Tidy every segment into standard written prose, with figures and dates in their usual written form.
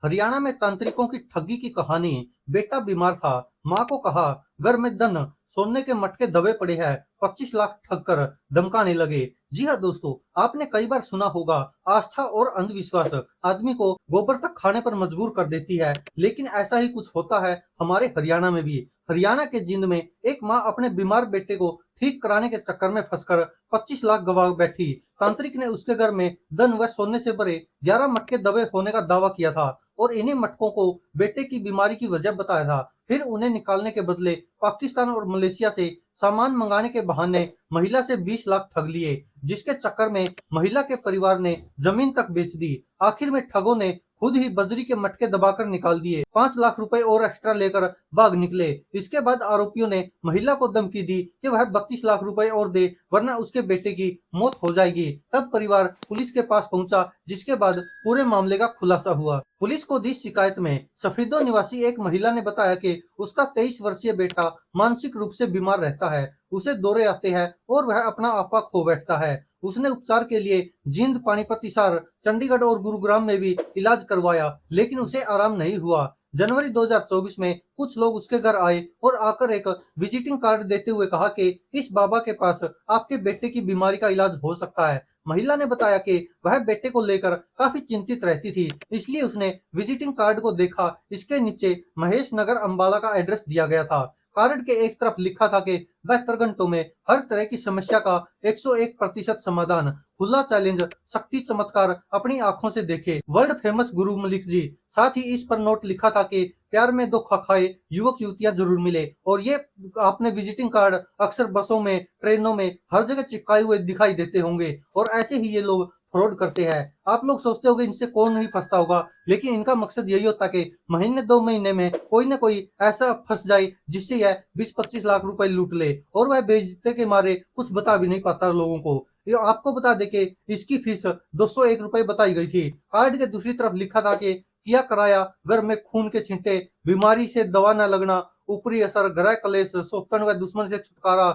हरियाणा में तांत्रिकों की ठगी की कहानी। बेटा बीमार था, माँ को कहा घर में धन सोने के मटके दबे पड़े हैं, 25 लाख ठग कर धमकाने लगे। जी हाँ दोस्तों, आपने कई बार सुना होगा आस्था और अंधविश्वास आदमी को गोबर तक खाने पर मजबूर कर देती है, लेकिन ऐसा ही कुछ होता है हमारे हरियाणा में भी। हरियाणा के जींद में एक माँ अपने बीमार बेटे को ठीक कराने के चक्कर में फंसकर 25 लाख गंवा बैठी। तांत्रिक ने उसके घर में धन व सोने से भरे 11 मटके दबे होने का दावा किया था और इन्हीं मटकों को बेटे की बीमारी की वजह बताया था। फिर उन्हें निकालने के बदले पाकिस्तान और मलेशिया से सामान मंगाने के बहाने महिला से 20 लाख ठग लिए, जिसके चक्कर में महिला के परिवार ने जमीन तक बेच दी। आखिर में ठगों ने खुद ही बजरी के मटके दबाकर निकाल दिए, 5 लाख रुपए और एक्स्ट्रा लेकर भाग निकले। इसके बाद आरोपियों ने महिला को धमकी दी कि वह 32 लाख रुपए और दे, वरना उसके बेटे की मौत हो जाएगी। तब परिवार पुलिस के पास पहुंचा, जिसके बाद पूरे मामले का खुलासा हुआ। पुलिस को दी शिकायत में सफीदो निवासी एक महिला ने बताया कि उसका 23 वर्षीय बेटा मानसिक रूप से बीमार रहता है, उसे दौरे आते हैं और वह अपना आपा खो बैठता है। उसने उपचार के लिए जींद, पानीपत, हिसार, चंडीगढ़ और गुरुग्राम में भी इलाज करवाया, लेकिन उसे आराम नहीं हुआ। जनवरी 2024 में कुछ लोग उसके घर आए और आकर एक विजिटिंग कार्ड देते हुए कहा कि इस बाबा के पास आपके बेटे की बीमारी का इलाज हो सकता है। महिला ने बताया कि वह बेटे को लेकर काफी चिंतित रहती थी, इसलिए उसने विजिटिंग कार्ड को देखा। इसके नीचे महेश नगर अंबाला का एड्रेस दिया गया था। कार्ड के एक तरफ लिखा था कि 72 घंटों में हर तरह की समस्या का 101% समाधान। खुला चैलेंज, शक्ति चमत्कार अपनी आंखों से देखे, वर्ल्ड फेमस गुरु मलिक जी। साथ ही इस पर नोट लिखा था कि प्यार में धोखा खाए युवक युवतियां जरूर मिले। और ये आपने विजिटिंग कार्ड अक्सर बसों में, ट्रेनों में हर जगह चिपकाए हुए दिखाई देते होंगे, और ऐसे ही ये लोग फ्रॉड करते हैं। आप लोग सोचते होंगे इनसे कौन नहीं फंसता होगा, लेकिन इनका मकसद यही होता है कि महीने 2 महीने में कोई ना कोई ऐसा फंस जाए जिससे यह 20-25 लाख रुपए लूट ले, और वह बेइज्जती के मारे कुछ बता भी नहीं पाता लोगों को। ये आपको बता दे कि इसकी फीस 201 रुपए बताई गई थी। कार्ड के दूसरी तरफ लिखा था कि किया कराया घर में खून के छींटे, बीमारी से दवा न लगना, ऊपरी असर, ग्रह क्लेश, शोषण व दुश्मन से छुटकारा।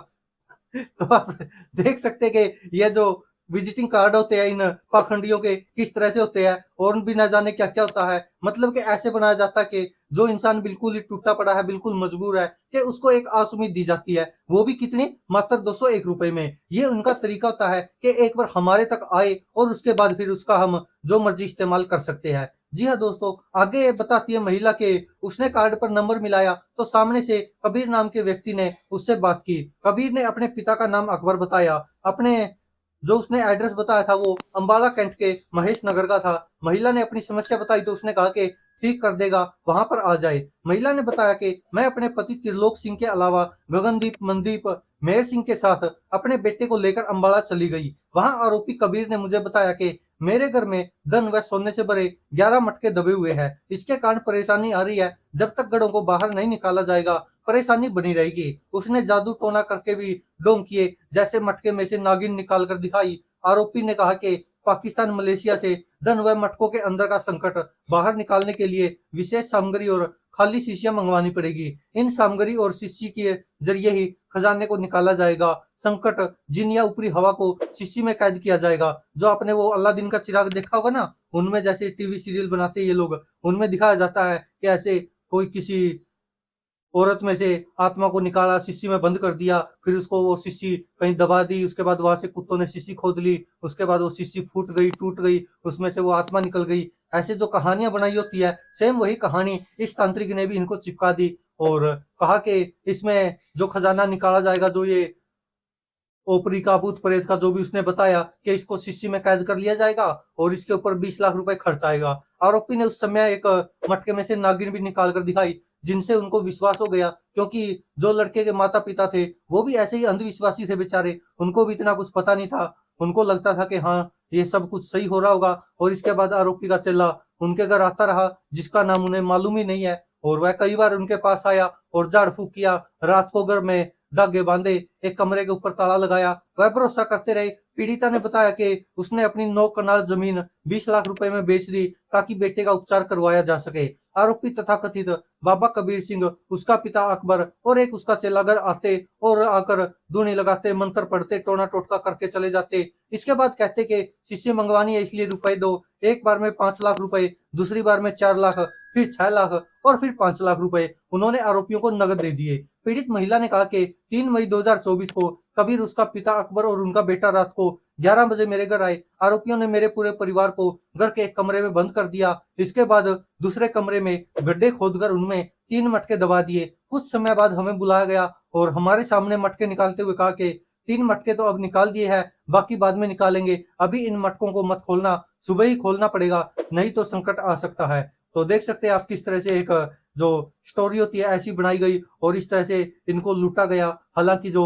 तो आप देख सकते हैं कि ये जो विजिटिंग कार्ड होते हैं इन पाखंडियों के किस तरह से होते हैं, और भी ना जाने क्या क्या होता है। मतलब कि ऐसे बनाया जाता है कि जो इंसान बिल्कुल ही टूटा पड़ा है, बिल्कुल मजबूर है, कि उसको एक आस उम्मीद दी जाती है, वो भी कितनी, मात्र 201 रुपए में। ये उनका तरीका होता है कि एक बार हमारे तक आए और उसके बाद फिर उसका हम जो मर्जी इस्तेमाल कर सकते हैं। जी हाँ दोस्तों, आगे बताती है महिला के उसने कार्ड पर नंबर मिलाया तो सामने से कबीर नाम के व्यक्ति ने उससे बात की। कबीर ने अपने पिता का नाम अकबर बताया। अपने जो उसने एड्रेस बताया था वो अंबाला कैंट के महेश नगर का था। महिला ने अपनी समस्या बताई तो उसने कहा कि ठीक कर देगा, वहां पर आ जाए। महिला ने बताया कि मैं अपने पति त्रिलोक सिंह के अलावा गगनदीप, मनदीप, मेहर सिंह के साथ अपने बेटे को लेकर अंबाला चली गई। वहां आरोपी कबीर ने मुझे बताया कि मेरे घर में धन व सोने से भरे 11 मटके दबे हुए हैं, इसके कारण परेशानी आ रही है। जब तक गढ़ों को बाहर नहीं निकाला जाएगा परेशानी बनी रहेगी। उसने जादू टोना करके भी ढोंग किए, जैसे मटके में से नागिन निकाल कर दिखाई। आरोपी ने कहा कि पाकिस्तान, मलेशिया से धन व मटकों के अंदर का संकट बाहर निकालने के लिए विशेष सामग्री और खाली शीशियां मंगवानी पड़ेगी। इन सामग्री और शीशी के जरिए ही खजाने को निकाला जाएगा। संकट, जिन या ऊपरी हवा को शीशी में कैद किया जाएगा। जो आपने वो अलादीन का चिराग देखा होगा ना, उनमें जैसे टीवी सीरियल बनाते हैं ये लोग, उनमें दिखाया जाता है कि ऐसे कोई किसी औरत में से आत्मा को निकाला, शीशी में बंद कर दिया, फिर उसको वो शीशी कहीं दबा दी, उसके बाद वहां से कुत्तों ने शीशी खोद ली, उसके बाद वो शीशी फूट गई, टूट गई, उसमें से वो आत्मा निकल गई। ऐसे जो कहानियां बनाई होती है, सेम वही कहानी इस तांत्रिक ने भी इनको चिपका दी और कहा कि इसमें जो खजाना निकाला जाएगा, जो ये ओपरी का, भूत प्रेत का, जो भी उसने बताया कि इसको शीशी में कैद कर लिया जाएगा और इसके ऊपर 20 लाख रुपए खर्च आएगा। आरोपी ने उस समय एक मटके में से नागिन भी निकाल कर दिखाई, जिनसे उनको विश्वास हो गया, क्योंकि जो लड़के के माता पिता थे वो भी ऐसे ही अंधविश्वासी थे बेचारे। उनको भी इतना कुछ पता नहीं था। उनको लगता था कि हाँ, ये सब कुछ सही हो रहा होगा। और इसके बाद आरोपी का चेला उनके घर आता रहा, जिसका नाम उन्हें मालूम ही नहीं है, और वह कई बार उनके पास आया और झाड़ फूक किया। रात को घर में धागे बांधे, एक कमरे के ऊपर ताला लगाया। वह भरोसा करते रहे। पीड़िता ने बताया कि उसने अपनी 9 कनाल जमीन 20 लाख रुपए में बेच दी ताकि बेटे का उपचार करवाया जा सके। आरोपी तथाकथित बाबा कबीर सिंह, उसका पिता अकबर और एक उसका चेला घर आते और आकर धूनी लगाते, मंत्र पढ़ते, टोना टोटका करके चले जाते। इसके बाद कहते कि शिष्य मंगवानी है इसलिए रुपए दो। एक बार में 5 लाख रुपए, दूसरी बार में 4 लाख, फिर 6 लाख और फिर 5 लाख रुपए उन्होंने आरोपियों को नकद दे दिए। पीड़ित महिला ने कहा कि 3 मई 2024 को कबीर, उसका पिता अकबर और उनका बेटा रात को 11 बजे मेरे घर आए। आरोपियों ने मेरे पूरे परिवार को घर के एक कमरे में बंद कर दिया। इसके बाद दूसरे कमरे में गड्ढे खोदकर उनमें 3 मटके दबा दिए। कुछ समय बाद हमें बुलाया गया और हमारे सामने मटके निकालते हुए कहा कि 3 मटके तो अब निकाल दिए हैं, बाकी बाद में निकालेंगे। अभी इन मटकों को मत खोलना, सुबह ही खोलना पड़ेगा, नहीं तो संकट आ सकता है। तो देख सकते हैं आप किस तरह से एक जो स्टोरी होती है ऐसी बनाई गई और इस तरह से इनको लूटा गया। हालाँकि जो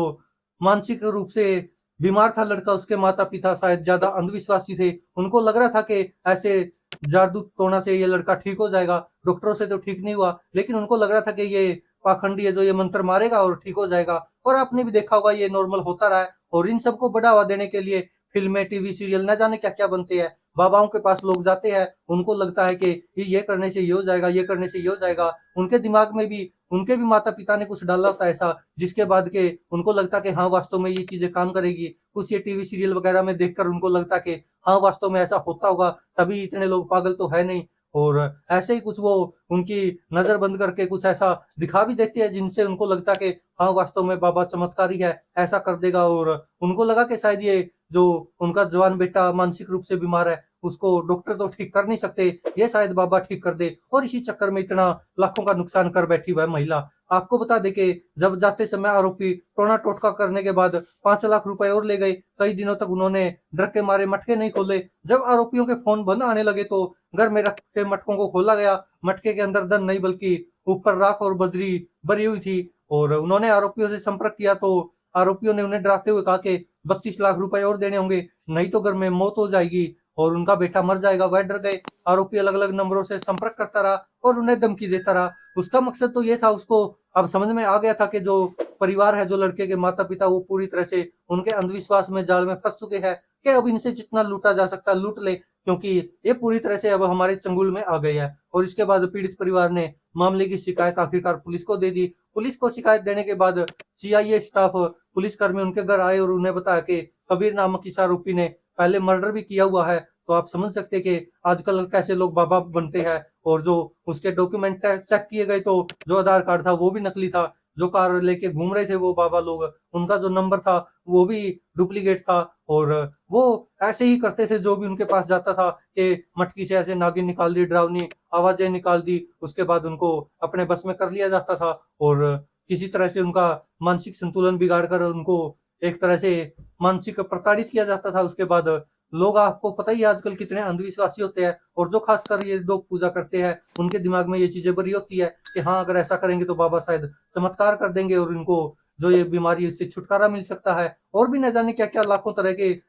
मानसिक रूप से बीमार था लड़का, उसके माता-पिता शायद ज़्यादा अंधविश्वासी थे। उनको लग रहा था कि ऐसे जादू टोना से ये लड़का ठीक हो जाएगा। डॉक्टरों से तो ठीक नहीं हुआ, लेकिन उनको लग रहा था कि ये पाखंडी है जो ये मंत्र मारेगा और ठीक हो जाएगा। और आपने भी देखा होगा ये नॉर्मल होता रहा है और इन सबको बढ़ावा देने के लिए फ़िल्में, टीवी सीरियल न जाने क्या-क्या बनते हैं। बाबाओं के पास लोग जाते हैं, उनको लगता है कि ये करने से ये हो जाएगा, ये करने से ये हो जाएगा। उनके दिमाग में भी उनके भी माता-पिता ने कुछ डाला होता है ऐसा, जिसके बाद के उनको लगता है कि हाँ, वास्तव में ये चीज़ें काम करेगी। कुछ ये टीवी सीरियल वगैरह में देखकर उनको लगता है कि हाँ, वास्तव में ऐसा होता होगा, तभी इतने लोग पागल तो है नहीं। और ऐसे ही कुछ वो उनकी नज़र बंद करके कुछ ऐसा दिखा भी देते हैं, जिनसे उनको लगता है कि हाँ, वास्तव में बाबा चमत्कारी है, ऐसा कर देगा। और उनको लगा कि शायद ये जो उनका जवान बेटा मानसिक रूप से बीमार है, उसको डॉक्टर तो ठीक कर नहीं सकते, ये शायद बाबा ठीक कर दे। और इसी चक्कर में इतना लाखों का नुकसान कर बैठी वह महिला। आपको बता दें कि जब जाते समय आरोपी टोना टोटका करने के बाद 5 लाख रुपए और ले गए। कई दिनों तक उन्होंने डर के मारे मटके नहीं खोले। जब आरोपियों के फ़ोन बंद आने लगे तो घर में रखे मटकों को खोला गया। मटके के अंदर धन नहीं बल्कि ऊपर राख और बजरी भरी हुई थी। और उन्होंने आरोपियों से संपर्क किया तो आरोपियों ने उन्हें डराते हुए कहा कि 32 लाख रुपए और देने होंगे, नहीं तो घर में मौत हो जाएगी और उनका बेटा मर जाएगा। वह डर गए। आरोपी अलग-अलग नंबरों से संपर्क करता रहा और उन्हें धमकी देता रहा। उसका मकसद तो ये था, उसको अब समझ में आ गया था कि जो परिवार है, जो लड़के के माता-पिता, वो पूरी तरह से उनके अंधविश्वास में, जाल में फँस चुके हैं कि अब इनसे जितना लूटा जा सकता है लूट ले, क्योंकि ये पूरी तरह से अब हमारे चंगुल में आ गए हैं। और इसके बाद पीड़ित परिवार ने मामले की शिकायत आखिरकार पुलिस को दे दी। पुलिस को शिकायत देने के बाद सीआईए स्टाफ, पुलिसकर्मी उनके घर आए और उन्हें बताया कि कबीर नामक इस आरोपी ने पहले मर्डर भी किया हुआ है। तो आप समझ सकते हैं कि आजकल कैसे लोग बाबा बनते हैं। और जो उसके डॉक्यूमेंट चेक किए गए तो जो आधार कार्ड था वो भी नकली था। जो कार लेके घूम रहे थे वो बाबा लोग, उनका जो नंबर था वो भी डुप्लीकेट था। और वो ऐसे ही करते थे, जो भी उनके पास जाता था कि मटकी से ऐसे नागिन निकाल दी, डरावनी आवाज़ें निकाल दी, उसके बाद उनको अपने बस में कर लिया जाता था। और किसी तरह से उनका मानसिक संतुलन बिगाड़ कर उनको एक तरह से मानसिक प्रताड़ित किया जाता था। उसके बाद लोग, आपको पता ही है आजकल कितने अंधविश्वासी होते हैं और जो खासकर ये लोग पूजा करते हैं, उनके दिमाग में ये चीज़ें भरी होती है कि हाँ, अगर ऐसा करेंगे तो बाबा शायद चमत्कार कर देंगे और इनको जो ये बीमारी है इससे छुटकारा मिल सकता है। और भी न जाने क्या-क्या लाखों तरह के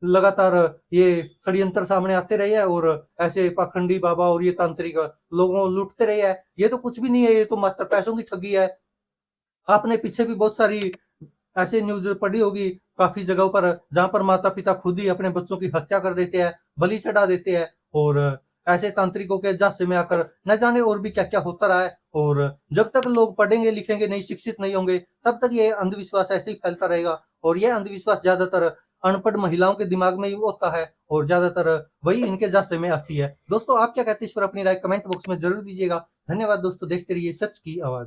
लगातार ये षड्यंत्र सामने आते रहे हैं और ऐसे पाखंडी बाबा और ये तांत्रिक लोगों को लूटते रहे हैं। ये तो कुछ भी नहीं है, ये तो मात्र पैसों की ठगी है। आपने पीछे भी बहुत सारी ऐसी न्यूज़ पढ़ी होगी काफ़ी जगहों पर, जहाँ पर माता-पिता खुद ही अपने बच्चों की हत्या कर देते हैं, बलि चढ़ा देते हैं। और ऐसे तांत्रिकों के झांसे में आकर न जाने और भी क्या-क्या होता रहा है। और जब तक लोग पढ़ेंगे, लिखेंगे नहीं, शिक्षित नहीं होंगे, तब तक ये अंधविश्वास ऐसे ही फैलता रहेगा। और ये अंधविश्वास ज़्यादातर अनपढ़ महिलाओं के दिमाग में ही होता है और ज़्यादातर वही इनके झांसे में आती है। दोस्तों, आप क्या कहते हैं इस पर अपनी राय कमेंट बॉक्स में ज़रूर दीजिएगा। धन्यवाद दोस्तों, देखते रहिए सच की आवाज़।